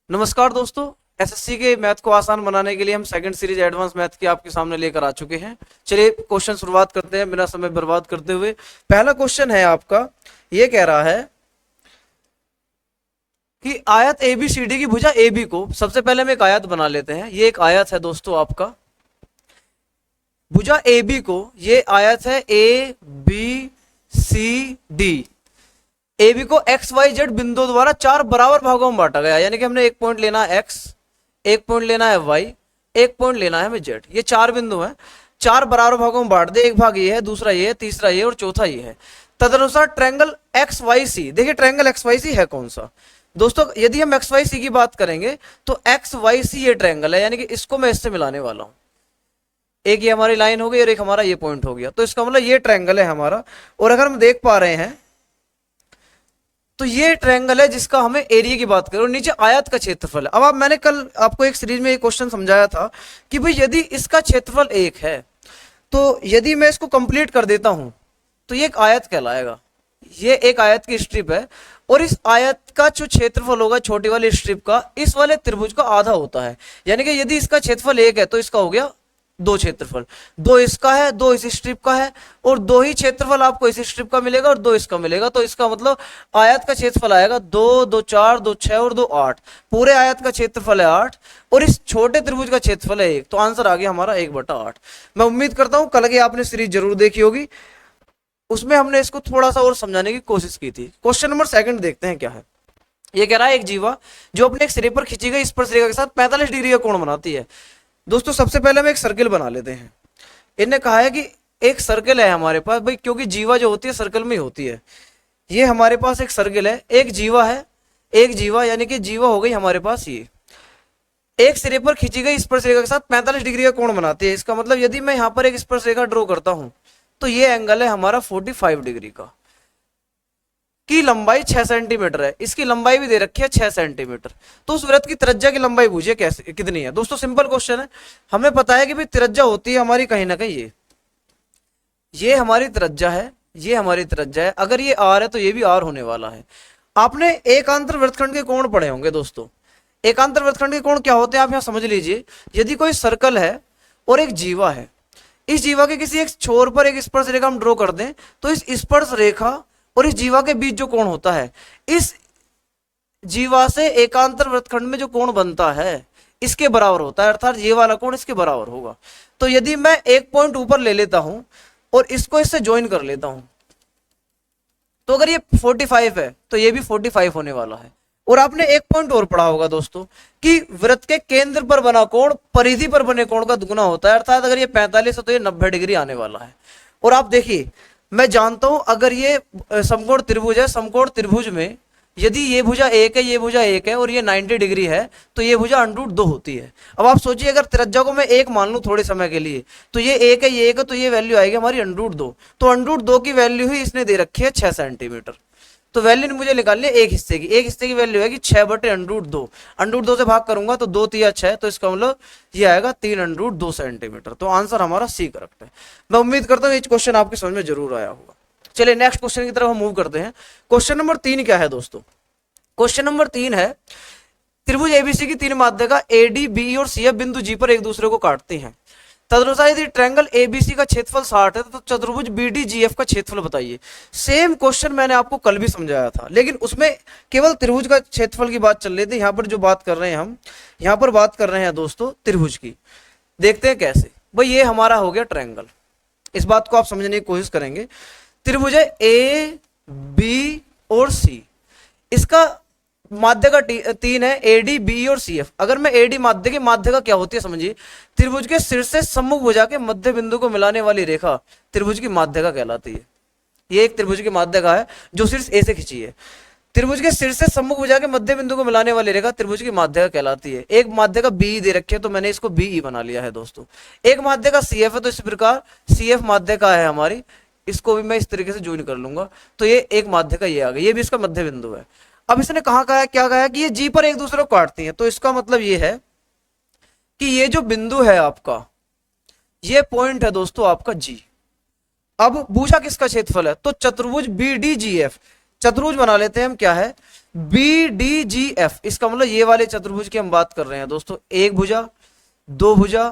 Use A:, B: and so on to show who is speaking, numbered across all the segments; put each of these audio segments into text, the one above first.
A: नमस्कार दोस्तों। एसएससी के मैथ को आसान बनाने के लिए हम सेकंड सीरीज एडवांस मैथ की आपके सामने लेकर आ चुके हैं। चलिए क्वेश्चन शुरुआत करते हैं बिना समय बर्बाद करते हुए। पहला क्वेश्चन है आपका, ये कह रहा है कि आयत एबीसीडी की भुजा AB को, सबसे पहले हम एक आयत बना लेते हैं। ये एक आयत है दोस्तों आपका, भुजा AB को, ये आयत है ABCD। AB को XYZ बिंदु द्वारा 4 बराबर भागों में बांटा गया, यानी कि हमने एक पॉइंट लेना है X, एक पॉइंट लेना है Y, एक पॉइंट लेना है हमें Z। ये 4 बिंदु हैं, 4 बराबर भागों में बांट दे। एक भाग ये है, दूसरा ये है, तीसरा ये और चौथा ये है। तदनुसार ट्रायंगल XYC, देखिए ट्रायंगल XYC है कौन सा दोस्तों। यदि हम XYC की बात करेंगे तो XYC ये ट्रायंगल है, यानी कि इसको मैं इससे मिलाने वाला हूं। एक ये हमारी लाइन हो गई और एक हमारा ये पॉइंट हो गया, तो इसका मतलब ये ट्रायंगल है हमारा। और अगर हम देख पा रहे हैं तो ये ट्रायंगल है जिसका हमें एरिया की बात करें और नीचे आयत का क्षेत्रफल है। अब मैंने कल आपको एक सीरीज में एक क्वेश्चन समझाया था कि भाई यदि इसका क्षेत्रफल 1 है तो यदि मैं इसको कंप्लीट कर देता हूं तो ये एक आयत कहलाएगा। ये एक आयत की स्ट्रिप है और इस आयत का जो क्षेत्रफल होगा छोटी वाली स्ट्रिप का, इस वाले त्रिभुज का आधा होता है। यानी कि यदि इसका क्षेत्रफल 1 है तो इसका हो गया 2 क्षेत्रफल, 2 इसका है, 2 इस स्ट्रिप का है और 2 ही क्षेत्रफल आपको इस स्ट्रिप का मिलेगा और 2 इसका मिलेगा। तो इसका मतलब आयत का क्षेत्रफल आएगा 2, 2 4, 2 6 और 2 8। पूरे आयत का क्षेत्रफल है 8 और इस छोटे त्रिभुज का क्षेत्रफल है 1। तो आंसर आ गया हमारा 1/8। मैं उम्मीद करता हूं कल की आपने सीरीज जरूर देखी होगी, उसमें हमने इसको थोड़ा सा और समझाने की कोशिश की थी। क्वेश्चन नंबर 2 देखते हैं क्या है। ये कह रहा है एक जीवा जो अपने एक सिरे पर खींची गई स्पर्श रेखा के साथ 45 डिग्री का कोण बनाती है। दोस्तों सबसे पहले हम एक सर्किल बना लेते हैं। इन्होंने कहा है कि एक सर्किल है हमारे पास भाई, क्योंकि जीवा जो होती है सर्कल में ही होती है। ये हमारे पास एक सर्किल है, एक जीवा है, एक जीवा यानी कि जीवा हो गई हमारे पास ये एक सिरे पर खींची गई स्पर्श रेखा के साथ 45 डिग्री का कोण बनाती है। इसका मतलब यदि मैं यहां पर एक स्पर्श रेखा ड्रॉ करता हूं तो ये एंगल है हमारा 45 डिग्री का, की लंबाई 6 सेंटीमीटर है। इसकी लंबाई भी दे रखी है 6 सेंटीमीटर। तो उस वृत्त की त्रिज्या की लंबाई पूछिए कैसे कितनी है। दोस्तों सिंपल क्वेश्चन है, हमें पता है कि भाई त्रिज्या होती है हमारी कहीं ना कहीं ये हमारी त्रिज्या है, ये हमारी त्रिज्या है। अगर ये R है तो ये भी R होने वाला है। आपने एकांतर वृत्तखंड के कोण पढ़े होंगे दोस्तों। एकांतर वृत्तखंड के कोण क्या होते हैं आप यहां समझ लीजिए। यदि कोई सर्कल है और एक जीवा है, इस जीवा के किसी एक छोर पर एक स्पर्श रेखा हम ड्रॉ कर दें तो इस स्पर्श रेखा और इस जीवा के बीच जो कोण होता है, इस जीवा से एकांतर वृत्तखंड में जो कोण बनता है इसके बराबर होता है, अर्थात ये वाला कोण इसके बराबर होगा। तो यदि मैं एक पॉइंट ऊपर ले लेता हूं और इसको इससे ज्वाइन कर लेता हूं तो अगर ये 45 है तो ये भी 45 होने वाला है। और आपने एक पॉइंट और पढ़ा होगा दोस्तों कि वृत्त के केंद्र पर बना कोण परिधि पर बने कोण का दुगुना होता है, अर्थात अगर ये 45 है तो ये 90 डिग्री आने वाला है। और आप देखिए मैं जानता हूं अगर ये समकोण त्रिभुज है, समकोण त्रिभुज में यदि ये भुजा 1 है, ये भुजा 1 है और ये 90 डिग्री है तो ये भुजा √2 होती है। अब आप सोचिए अगर त्रिज्या को मैं 1 मान लूं थोड़े समय के लिए तो ये 1 है, ये 1 है, तो ये वैल्यू आएगी हमारी √2। तो √2 की वैल्यू ही इसने दे रखी है 6 सेंटीमीटर। तो वैल्यू मुझे निकालनी है एक हिस्से की वैल्यू है कि 6/√2। √2 से भाग करूंगा तो 2 3 6, तो इसका मतलब ये आएगा 3√2 सेंटीमीटर। तो आंसर हमारा सी करेक्ट है। मैं उम्मीद करता हूँ ये क्वेश्चन आपके समझ में जरूर आया होगा। चलिए नेक्स्ट क्वेश्चन की तरफ हम मूव करते हैं। क्वेश्चन नंबर 3 क्या है दोस्तों। क्वेश्चन नंबर 3 है त्रिभुज एबीसी की 3 माध्यिका AD, BE और CF बिंदु G पर एक दूसरे को काटती हैं। तदनुसार यदि ट्रायंगल ABC का क्षेत्रफल 60 है तो चतुर्भुज BDGF का क्षेत्रफल बताइए। सेम क्वेश्चन मैंने आपको कल भी समझाया था, लेकिन उसमें केवल त्रिभुज का क्षेत्रफल की बात चल रही थी। यहाँ पर जो बात कर रहे हैं हम, यहाँ पर बात कर रहे हैं दोस्तों त्रिभुज की। देखते हैं कैसे। भाई ये हमारा हो गया ट्रायंगल, इस बात को आप समझने की कोशिश करेंगे। त्रिभुज है AB और C, इसका माध्यिका 3 है AD, BE और CF। अगर मैं AD माध्यिका क्या होती है समझिए, त्रिभुज के शीर्ष से सम्मुख भुजा के मध्य बिंदु को मिलाने वाली रेखा त्रिभुज की माध्यिका कहलाती है। ये एक त्रिभुज की माध्यिका है जो शीर्ष A से खींची है। त्रिभुज के शीर्ष से सम्मुख भुजा के मध्य बिंदु को मिलाने वाली रेखा त्रिभुज की माध्यिका कहलाती है। एक माध्यिका BE दे रखी है तो मैंने इसको BE बना लिया है दोस्तों। एक माध्यिका CF है तो इस प्रकार CF माध्यिका है हमारी, इसको भी मैं इस तरीके से ज्वाइन कर लूंगा तो ये एक माध्यिका ये आ गई, ये भी इसका मध्य बिंदु है। अब इसने कहा क्या कहा कि ये G पर एक दूसरे को काटती हैं, तो इसका मतलब ये है कि ये जो बिंदु है आपका, ये पॉइंट है दोस्तों आपका G। अब भुजा किसका क्षेत्रफल है तो चतुर्भुज BDGF, चतुर्भुज बना लेते हैं हम। क्या है बी डी जी एफ, इसका मतलब ये वाले चतुर्भुज की हम बात कर रहे हैं दोस्तों, एक भुजा, दो भुजा,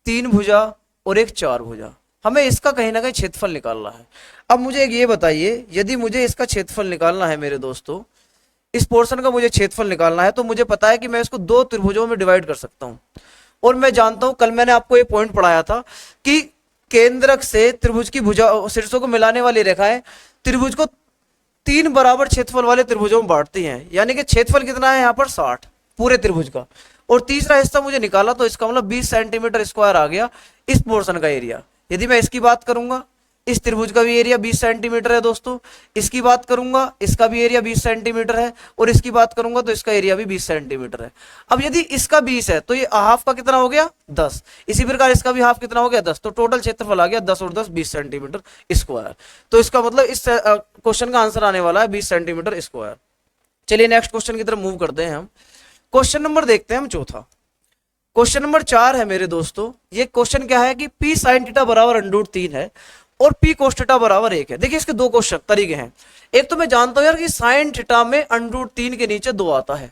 A: तीन भुजा और एक चार भुजा। हमें इसका कहीं ना कहीं क्षेत्रफल निकालना है। अब मुझे एक ये बताइए, यदि मुझे इसका क्षेत्रफल निकालना है मेरे दोस्तों, इस पोर्शन का मुझे क्षेत्रफल निकालना है, तो मुझे पता है कि मैं इसको दो त्रिभुजों में डिवाइड कर सकता हूं। और मैं जानता हूं, कल मैंने आपको एक पॉइंट पढ़ाया था कि केंद्रक से त्रिभुज की भुजा शीर्षों को मिलाने वाली रेखाएं त्रिभुज को तीन बराबर क्षेत्रफल वाले त्रिभुजों में बांटती हैं। यानी कि क्षेत्रफल कितना है यहाँ पर 60 पूरे त्रिभुज का। और तीसरा हिस्सा मुझे निकाला, तो इसका मतलब 20 सेंटीमीटर स्क्वायर आ गया इस पोर्शन का एरिया। यदि मैं इसकी बात करूंगा, इस त्रिभुज का भी एरिया 20 सेंटीमीटर है दोस्तों। इसकी बात करूंगा, इसका भी एरिया 20 सेंटीमीटर है। और इसकी बात करूंगा तो इसका एरिया भी 20 सेंटीमीटर है। अब यदि इसका 20 है तो ये हाफ का कितना हो गया 10। इसी प्रकार इसका भी हाफ कितना हो गया 10। तो टोटल क्षेत्रफल आ गया 10 और 10 20 सेंटीमीटर स्क्वायर। तो इसका मतलब इस क्वेश्चन का आंसर आने वाला है 20 सेंटीमीटर स्क्वायर। चलिए नेक्स्ट क्वेश्चन की तरफ मूव करते हैं हम। क्वेश्चन नंबर देखते हैं हम चौथा। क्वेश्चन नंबर 4 है मेरे दोस्तों। ये क्वेश्चन क्या है कि पी साइन थीटा बराबर √3 है और पी कोस थीटा बराबर 1 है। देखिए इसके दो क्वेश्चन तरीके हैं। एक तो मैं जानता हूं यार कि साइन थीटा में √3 के नीचे 2 आता है,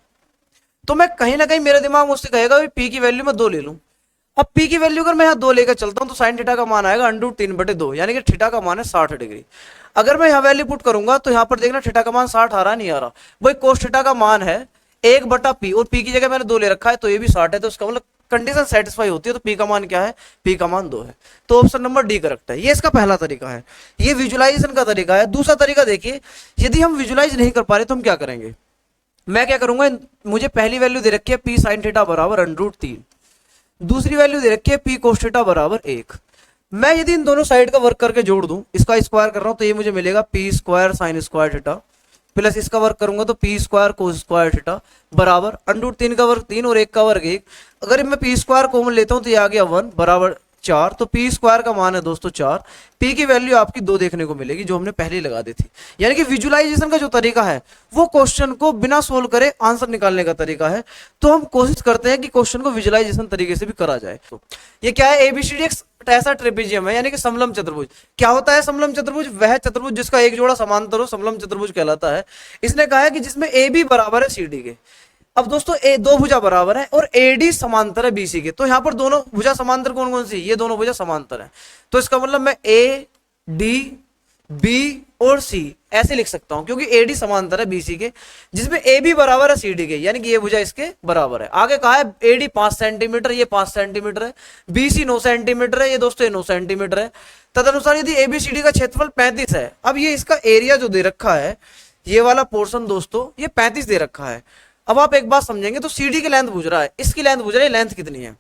A: तो मैं कहीं ना कहीं मेरे दिमाग मुझसे कहेगा पी की वैल्यू मैं 2 ले लूं। अब पी की वैल्यू अगर मैं यहाँ 2 लेकर चलता हूं तो साइन थीटा का मान आएगा √3/2, यानी कि थीटा का मान है 60 डिग्री। अगर मैं यहाँ वैल्यू पुट करूंगा तो यहाँ पर देखना थीटा का मान 60 आ रहा नहीं आ रहा, वही कोस थीटा का मान है 1/p और पी की जगह मैंने 2 ले रखा है तो ये भी 60 है। तो उसका मतलब कंडीशन सेटिस्फाई होती है। तो पी का मान क्या है, पी का मान 2 है। तो ऑप्शन नंबर डी करेक्ट है। ये इसका पहला तरीका है, ये विजुलाइजेशन का तरीका है। दूसरा तरीका देखिए, यदि हम विजुलाइज नहीं कर पा रहे तो हम क्या करेंगे। मैं क्या करूंगा, मुझे पहली वैल्यू दे रखी है पी साइन थीटा बराबर √3, दूसरी वैल्यू दे रखी है पी कोस थीटा बराबर 1। मैं यदि इन दोनों साइड का वर्क करके जोड़ दूं, इसका स्क्वायर कर रहा हूं तो ये मुझे मिलेगा P square sine square theta, plus इसका वर्क करूंगा तो पी स्क्वायर कोस स्क्वायर थीटा बराबर √3 का वर्ग 3 और 1 का वर्ग 1। अगर मैं पी स्क्वायर कॉमन लेता हूं तो ये आ गया 1 बराबर 4। तो पी स्क्वायर का मान है दोस्तों 4। पी की वैल्यू आपकी 2 देखने को मिलेगी जो हमने पहले लगा दी थी। यानी कि विजुलाइजेशन का जो तरीका है वो क्वेश्चन को बिना सोल्व करे आंसर निकालने का तरीका है। तो हम कोशिश करते हैं कि क्वेश्चन को विजुलाइजेशन तरीके से भी करा जाए। तो ये क्या है, एबीसीडी एक ऐसा ट्रेपेजियम है, यानी कि समलम चतुर्भुज। क्या होता है समलम चतुर्भुज, वह चतुर्भुज जिसका एक जोड़ा समांतर हो समलम चतुर्भुज कहलाता है। इसने कहा है कि जिसमें ए बी बराबर है सी डी के। अब दोस्तों ए दो भुजा बराबर है और एडी समांतर है बीसी के। तो यहां पर दोनों भुजा समांतर कौन कौन सी, ये दोनों भुजा समांतर है। तो इसका मतलब मैं ए डी बी और सी ऐसे लिख सकता हूं, क्योंकि एडी समांतर है बीसी के, जिसमें ए बी बराबर है सी डी के, यानी कि ये भुजा इसके बराबर है। आगे कहा है एडी 5 सेंटीमीटर, ये 5 सेंटीमीटर है, बीसी 9 सेंटीमीटर है, ये दोस्तों ये 9 सेंटीमीटर है। तदनुसार यदि एबीसीडी का क्षेत्रफल 35 है, अब ये इसका एरिया जो दे रखा है, ये वाला पोर्शन दोस्तों ये 35 दे रखा है। अब आप एक बात समझेंगे, तो सीडी की लेंथ पूछ रहा है, इसकी लेंथ पूछ रहा है, लेंथ कितनी है।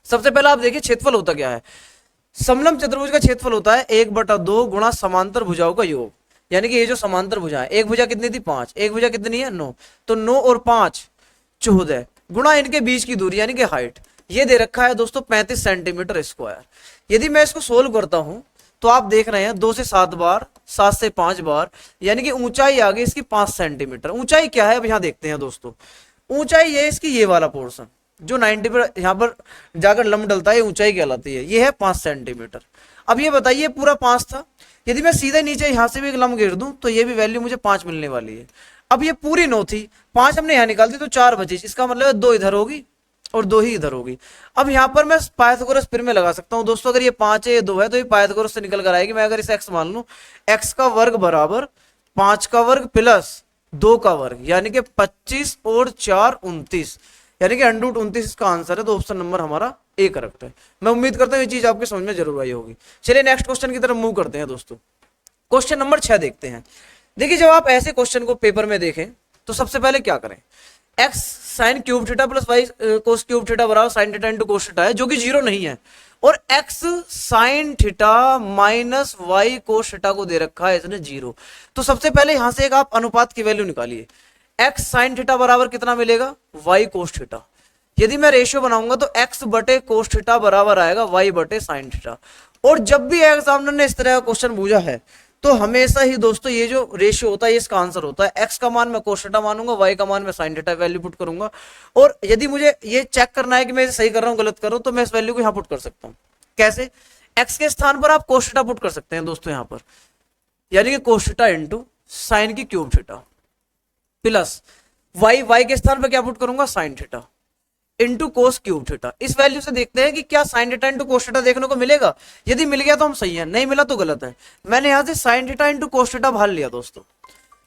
A: सबसे पहले आप देखिए क्षेत्रफल होता क्या है। समलम चतुर्भुज का क्षेत्रफल होता है 1/2 गुणा समांतर भुजाओं का योग। यानी कि ये जो समांतर भुजा है, एक भुजा कितनी थी 5, एक भुजा कितनी है 9, तो 9 और 5 14 गुणा इनके बीच की दूरी यानी कि हाइट, ये दे रखा है दोस्तों 35 सेंटीमीटर स्क्वायर। यदि मैं इसको सोल्व करता हूं तो आप देख रहे हैं 2 से 7 बार, 7 से 5 बार, यानी कि ऊंचाई आ गई इसकी 5 सेंटीमीटर। ऊंचाई क्या है अब यहां देखते हैं दोस्तों। ऊंचाई ये इसकी ये वाला पोर्शन जो 90 पर यहां पर जाकर लंब डलता है, ऊंचाई कहलाती है, ये है 5 सेंटीमीटर। अब ये बताइए पूरा 5 था, यदि मैं सीधे नीचे यहां से भी एक लंब गिर दूं तो ये भी वैल्यू मुझे 5 मिलने वाली है। अब ये पूरी 9 थी, 5 हमने यहां निकाल दी तो 4 बची, इसका मतलब 2 इधर होगी और 2 ही इधर होगी। अब यहां पर मैं पाइथागोरस फिर में लगा सकता हूं दोस्तों। अगर ये 5 है ये 2 है तो ये पाइथागोरस से निकल कर आएगी। मैं अगर इसे x मान लूं, x का वर्ग बराबर 5 का वर्ग प्लस 2 का वर्ग, यानी कि 25 और 4 29, यानी कि √29 इसका आंसर है। तो ऑप्शन नंबर हमारा ए करेक्ट है। मैं उम्मीद करता हूं ये चीज आपके समझ में जरूर आई होगी। चलिए नेक्स्ट क्वेश्चन की तरफ मूव करते हैं दोस्तों। क्वेश्चन नंबर 6 देखते हैं। देखिए जब आप ऐसे क्वेश्चन को पेपर में देखें तो सबसे पहले क्या करें, x sine cube theta plus y cos cube theta बराबर sine theta into cos theta है, जो कि 0 नहीं है, और x sine theta minus y cos theta को दे रखा है इसने 0। तो सबसे पहले यहां से एक आप अनुपात की वैल्यू निकालिए। x साइन थीटा बराबर कितना मिलेगा, y कोस थीटा। यदि मैं रेशियो बनाऊंगा तो x बटे कोस थीटा बराबर आएगा y बटे साइन थीटा। और जब भी एग्जामिनर ने इस तरह का क्वेश्चन पूछा है तो हमेशा ही दोस्तों ये जो रेशियो होता है इसका आंसर होता है। x का मान मैं कोस थीटा मानूंगा, y का मान मैं साइन थीटा वैल्यू पुट करूंगा। और यदि मुझे ये चेक करना है कि मैं सही कर रहा हूं गलत कर रहा हूं तो मैं इस वैल्यू को यहां पुट कर सकता हूं। कैसे, x के स्थान पर आप कोस थीटा पुट कर सकते हैं दोस्तों यहां पर, यानी कि कोस थीटा इंटू साइन की क्यूब थीटा। प्लस वाई के स्थान पे क्या पुट करूंगा, साइन थीटा इंटू कोस क्यूब थीटा। इस वैल्यू से देखते हैं कि क्या sign theta into cos theta देखने को मिलेगा। यदि मिल गया तो हम सही है, नहीं मिला तो गलत है। मैंने यहां से sine theta into cos theta भाल लिया दोस्तों,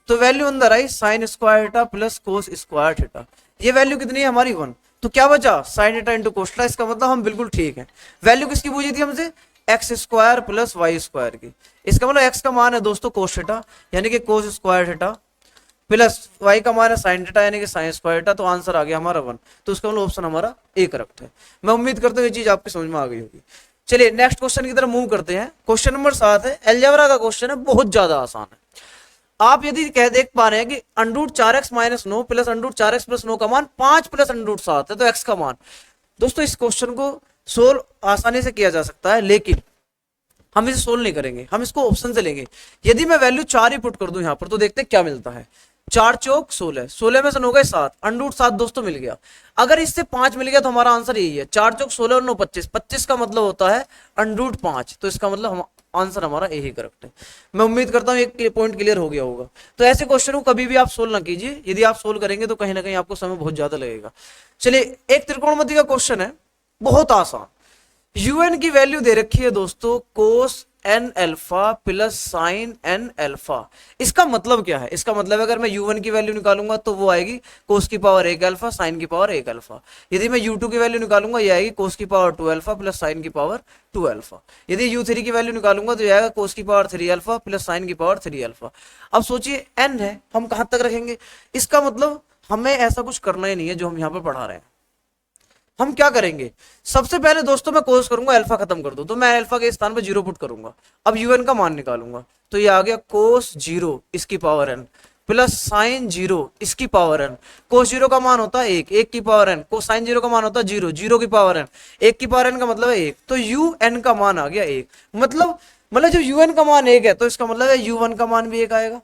A: तो वैल्यू अंदर आई sine square theta plus cos square theta. ये वैल्यू कितनी है हमारी 1, तो क्या बचा sine theta into cos theta. इसका मतलब हम बिल्कुल ठीक है। वैल्यू किसकी पूछी थी हमसे, X square plus Y square की। इसका मतलब एक्स का मान है दोस्तों कोस थीटा यानी कि cos square theta, plus Y का मान है साइन थीटा यानी कि साइन स्क्वायर थीटा। तो आंसर आ गया हमारा 1, तो उसका मतलब ऑप्शन हमारा ए करेक्ट है। मैं उम्मीद करता हूँ ये चीज आपके समझ में आ गई होगी। चलिए नेक्स्ट क्वेश्चन की तरफ मूव करते हैं। क्वेश्चन नंबर 7 है, अलजेब्रा का क्वेश्चन है, बहुत ज्यादा आसान है। आप यदि कह देख पा रहे हैं कि under root 4x minus 9 plus under root 4x plus 9 का मान 5 प्लस अंडरूट 7 है, तो x का मान। दोस्तों इस क्वेश्चन को सोल्व आसानी से किया जा सकता है, लेकिन हम इसे सोल्व नहीं करेंगे, हम इसको ऑप्शन से लेंगे। यदि मैं वैल्यू 4 ही पुट कर दूं यहां पर, तो देखते हैं क्या मिलता है। 4 चौक 16, 16 में से 9 गए 7, अंडरूट 7 दोस्तों मिल गया। अगर इससे 5 मिल गया तो हमारा आंसर यही है। 4 चौक 16 और 9 25, 25 का मतलब होता है अंडरूट 5, तो इसका मतलब हम आंसर हमारा यही करेक्ट है। मैं उम्मीद करता हूं एक पॉइंट क्लियर हो गया होगा। तो ऐसे क्वेश्चन को कभी भी आप सोल्व ना कीजिए, यदि आप सोल्व करेंगे तो कहीं ना कहीं आपको समय बहुत ज्यादा लगेगा। चलिए एक त्रिकोणमिति का क्वेश्चन है, बहुत आसान। यूएन की वैल्यू दे रखी है दोस्तों cos n alpha plus sine n alpha. इसका मतलब क्या है, इसका मतलब अगर मैं u1 की वैल्यू निकालूंगा तो वो आएगी कोस की पावर 1 अल्फा साइन की पावर 1 अल्फा। यदि मैं u2 की वैल्यू निकालूंगा ये आएगी कोस की पावर 2 अल्फा प्लस साइन की पावर 2 अल्फा। यदि u3 की वैल्यू निकालूंगा तो ये आएगा कोस की पावर 3 अल्फा प्लस साइन की पावर 3 अल्फा। अब सोचिए n है, हम कहां तक रखेंगे। इसका मतलब हमें ऐसा कुछ करना ही नहीं है जो हम यहाँ पर पढ़ा रहे हैं। हम क्या करेंगे, सबसे पहले दोस्तों मैं कोस करूंगा अल्फा खत्म कर दो, तो मैं अल्फा के स्थान पर 0 पुट करूंगा। अब यूएन का मान निकालूंगा तो ये आ गया कोस 0 इसकी पावर एन प्लस साइन 0 इसकी पावर एन। कोस 0 का मान होता है 1, 1 की पावर एन। कोस साइन 0 का मान होता है 0, 0 की पावर एन। 1 की पावर एन का मतलब है 1, तो यू एन का मान आ गया 1। मतलब जब यूएन का मान 1 है तो इसका मतलब है u1 का मान भी 1 आएगा,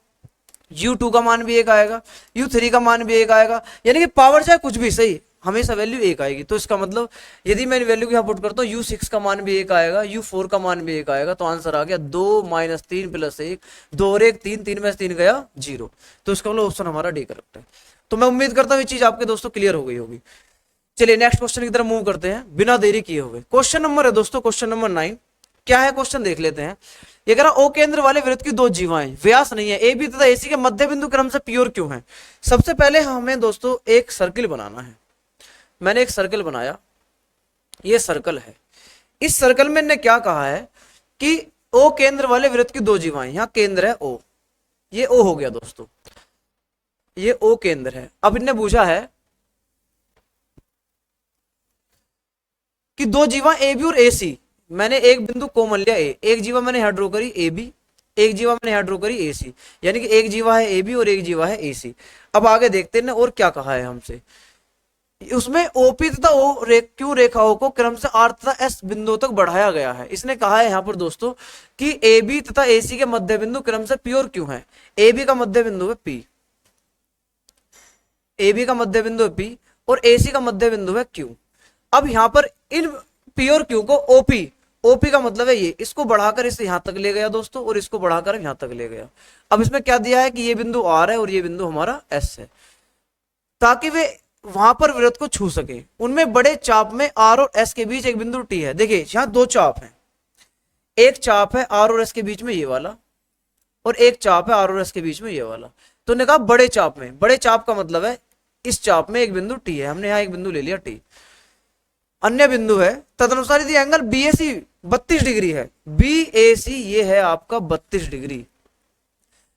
A: u2 का मान भी 1 आएगा, u3 का मान भी 1 आएगा। यानी कि पावर चाहे कुछ भी सही, हमेशा वैल्यू 1 आएगी। तो इसका मतलब यदि मैं वैल्यू यहाँ पुट करता हूँ u6 का मान भी 1 आएगा, u4 का मान भी 1 आएगा। तो आंसर आ गया 2 माइनस 3 प्लस 1, 2 और 1 3, 3 में से 3 गया 0। तो इसका मतलब ऑप्शन हमारा डी करेक्ट है। तो मैं उम्मीद करता हूँ ये चीज आपके दोस्तों क्लियर हो गई होगी। चलिए नेक्स्ट क्वेश्चन की तरफ मूव करते हैं बिना देरी किए हुए। क्वेश्चन नंबर है दोस्तों क्वेश्चन नंबर 9। क्या है क्वेश्चन देख लेते हैं। ये कह रहा ओ केंद्र वाले वृत्त की दो जीवाएं, व्यास नहीं है, ए बी तथा एसी के मध्य बिंदु क्रम से पी और क्यू है। सबसे पहले हमें दोस्तों एक सर्किल बनाना है। मैंने एक सर्कल बनाया, ये सर्कल है। इस सर्कल में ने क्या कहा है कि ओ केंद्र वाले वृत्त की दो जीवाएं, यहां केंद्र है ओ, ये ओ हो गया दोस्तों, ये ओ केंद्र है। अब इनने पूछा है कि दो जीवा ए बी और ए सी। मैंने एक बिंदु कॉमन लिया ए, एक जीवा मैंने यहां ड्रॉ करी ए बी, एक जीवा मैंने यहां ड्रॉ करी ए सी, यानी कि एक जीवा है ए बी और एक जीवा है ए सी। अब आगे देखते हैं और क्या कहा है हमसे। उसमें ओपी तथा ओ क्यू रेखाओं को क्रम से आर तथा एस बिंदुओं तक बढ़ाया गया है। इसने कहा है यहां पर दोस्तों कि ए बी तथा ए सी के मध्य बिंदु क्रम से पी और क्यू है। ए बी का मध्य बिंदु है पी, ए बी का मध्य बिंदु है पी और ए सी का मध्य बिंदु है क्यू। अब यहां पर इन पी और क्यू को ओपी, ओपी का मतलब है ये, इसको बढ़ाकर इसे यहां तक ले गया दोस्तों और इसको बढ़ाकर यहां तक ले गया। अब इसमें क्या दिया है कि ये बिंदु आर है और ये बिंदु हमारा एस है, ताकि वे वहां पर वृत्त को छू सके। उनमें बड़े चाप में आर और एस के बीच एक बिंदु टी है। देखिए यहां दो चाप हैं, एक चाप है आर और एस के बीच में ये वाला और एक चाप है आर और एस के बीच में ये वाला। तो ने कहा बड़े चाप में, बड़े चाप का मतलब है इस चाप में एक बिंदु टी है, हमने यहां एक बिंदु ले लिया टी। अन्य बिंदु है तदनुसार यदि एंगल बी ए सी 32 डिग्री है, बी ए सी ये है आपका 32 डिग्री,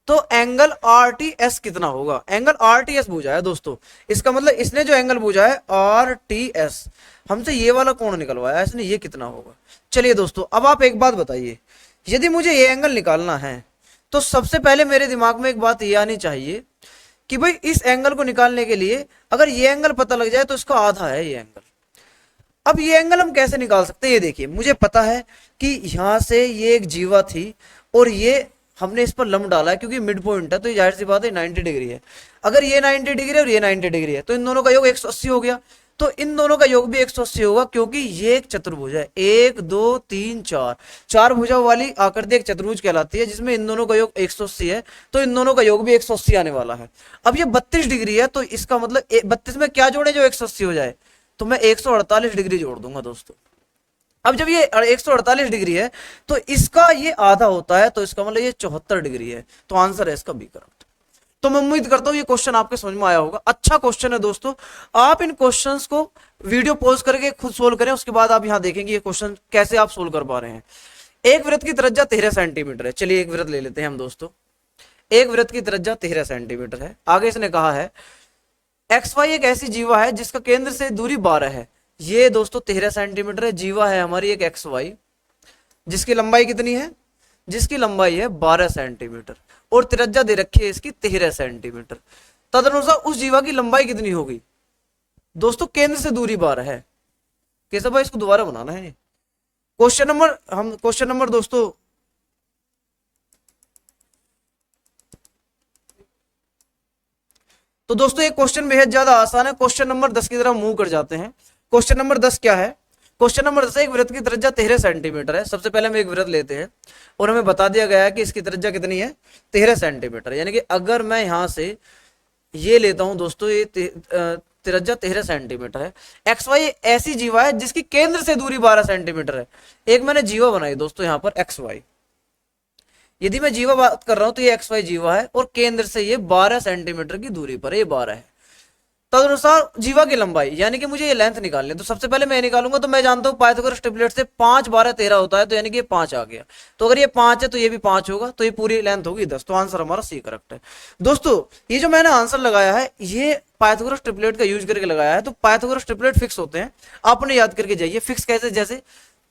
A: तो एंगल आर टी एस कितना होगा। एंगल आर टी एस पूछा है दोस्तों, इसका मतलब इसने जो एंगल पूछा है आर टी एस, हमसे ये वाला कोण निकलवाया इसने, ये कितना होगा। चलिए दोस्तों अब आप एक बात बताइए, यदि मुझे ये एंगल निकालना है तो सबसे पहले मेरे दिमाग में एक बात ये आनी चाहिए कि भाई इस एंगल को निकालने के लिए अगर ये एंगल पता लग जाए तो इसका आधा है ये एंगल। अब ये एंगल हम कैसे निकाल सकते हैं, ये देखिए मुझे पता है कि यहां से ये एक जीवा थी और ये हमने इस पर लंब डाला है क्योंकि मिड पॉइंट है, तो ये जाहिर सी बात है 90 डिग्री है। अगर ये 90 डिग्री है और ये 90 डिग्री है तो इन दोनों का योग 180 हो गया। तो इन दोनों का योग भी 180 होगा, क्योंकि ये एक चतुर्भुज है, 1 2 3 4, चार भुजाओं वाली आकृति एक चतुर्भुज कहलाती है, जिसमें इन दोनों का योग 180 है, तो इन दोनों का योग भी 180 आने वाला है। अब ये 32 डिग्री है, तो इसका मतलब 32 में क्या जोड़े जो 180 हो जाए, तो मैं 148 डिग्री जोड़ दूंगा दोस्तों। अब जब ये 148 डिग्री है तो इसका ये आधा होता है, तो इसका मतलब ये 74 डिग्री है, तो आंसर है इसका बी करंट। तो मैं उम्मीद करता हूं ये क्वेश्चन आपके समझ में आया होगा। अच्छा क्वेश्चन है दोस्तों, आप इन क्वेश्चंस को वीडियो पॉज करके खुद सोल्व करें, उसके बाद आप यहां देखेंगे ये क्वेश्चन कैसे आप सोल्व कर पा रहे हैं। एक वृत्त की त्रिज्या 13 सेंटीमीटर है, चलिए एक वृत्त ले लेते हैं हम दोस्तों। एक वृत्त की त्रिज्या 13 सेंटीमीटर है। आगे इसने कहा है एक्स वाई एक ऐसी जीवा है जिसका केंद्र से दूरी 12 है। ये दोस्तों 13 सेंटीमीटर है, जीवा है हमारी एक एक्स वाई, जिसकी लंबाई कितनी है, जिसकी लंबाई है 12 सेंटीमीटर, और त्रिज्या दे रखी है इसकी 13 सेंटीमीटर। तदनुसार उस जीवा की लंबाई कितनी होगी दोस्तों, केंद्र से दूरी 12 है। कैसे भाई, इसको दोबारा बनाना है। क्वेश्चन नंबर दोस्तों तो दोस्तों ये क्वेश्चन बेहद ज्यादा आसान है। क्वेश्चन नंबर 10 की तरफ मूव कर जाते हैं। क्वेश्चन नंबर 10 क्या है, क्वेश्चन नंबर 10 एक वृत्त की त्रिज्या 13 सेंटीमीटर है। सबसे पहले हम एक वृत्त लेते हैं और हमें बता दिया गया है कि इसकी त्रिज्या कितनी है, 13 सेंटीमीटर। यानी कि अगर मैं यहां से ये लेता हूं दोस्तों, ये त्रिज्या 13 सेंटीमीटर है। एक्स वाई ऐसी जीवा है जिसकी केंद्र से दूरी 12 सेंटीमीटर है। एक मैंने जीवा बनाई दोस्तों यहां पर एक्स वाई, यदि मैं जीवा बात कर रहा हूं तो ये एक्स वाई जीवा है और केंद्र से ये 12 सेंटीमीटर की दूरी पर है, ये 12 है। तदनुसार जीवा की लंबाई, यानी कि मुझे ये लेंथ निकालनी है, तो सबसे पहले मैं निकालूंगा, तो मैं जानता हूं पाइथागोरस ट्रिपलेट से 5 12 13 होता है, तो यानी कि ये 5 आ गया। तो अगर ये 5 है तो ये भी 5 होगा, तो ये पूरी लेंथ होगी 10। तो आंसर हमारा सी करेक्ट है दोस्तों। ये जो मैंने आंसर लगाया है ये पाइथागोरस ट्रिपलेट का यूज करके लगाया है। तो पाइथागोरस ट्रिपलेट फिक्स होते हैं, आपने याद करके जाइए। फिक्स कैसे, जैसे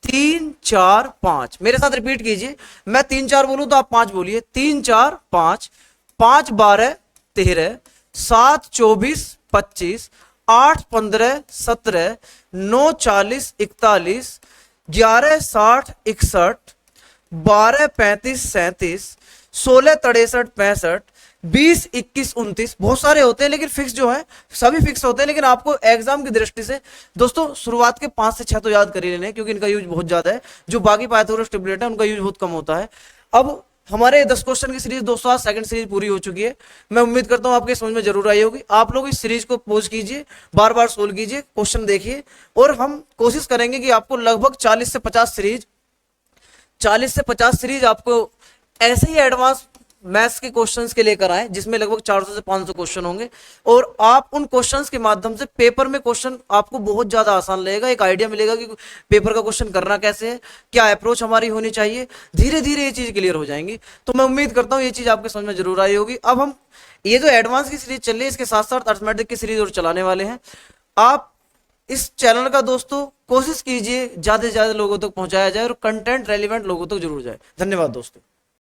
A: 3 4 5, मेरे साथ रिपीट कीजिए। मैं 3 4 बोलूं तो आप 5 बोलिए। 3 4 5, 5 12 13, 7 24 25, 8 15 17, 9 40 41, 11 60 61, 12 35 37, 16 63 65, 20 21 29। बहुत सारे होते हैं लेकिन फिक्स जो है सभी फिक्स होते हैं, लेकिन आपको एग्जाम की दृष्टि से दोस्तों शुरुआत के 5 से 6 तो याद कर ही लेने, क्योंकि इनका यूज बहुत ज्यादा है। जो बाकी पाइथागोरस ट्रिपलेट है उनका यूज बहुत कम होता है। अब हमारे 10 क्वेश्चन की सीरीज दोस्तों आज सेकंड सीरीज पूरी हो चुकी है। मैं उम्मीद करता हूं आपके समझ में जरूर आई होगी। आप लोग इस सीरीज को पॉज कीजिए, बार बार सोल्व कीजिए, क्वेश्चन देखिए, और हम कोशिश करेंगे कि आपको लगभग 40 से 50 सीरीज आपको ऐसे ही एडवांस मैथ्स के क्वेश्चंस के लेकर आए, जिसमें लगभग 400 से 500 क्वेश्चन होंगे, और आप उन क्वेश्चंस के माध्यम से पेपर में क्वेश्चन आपको बहुत ज्यादा आसान लगेगा। एक आइडिया मिलेगा कि पेपर का क्वेश्चन करना कैसे है, क्या अप्रोच हमारी होनी चाहिए। धीरे धीरे ये चीज क्लियर हो जाएंगी। तो मैं उम्मीद करता हूं ये चीज आपके समझ में जरूर आई होगी। अब हम ये जो एडवांस की सीरीज चल रही है, इसके साथ साथ अर्थमेटिक की सीरीज और चलाने वाले हैं। आप इस चैनल का दोस्तों कोशिश कीजिए ज्यादा से ज्यादा लोगों तक पहुंचाया जाए और कंटेंट रेलिवेंट लोगों तक जरूर जाए। धन्यवाद दोस्तों।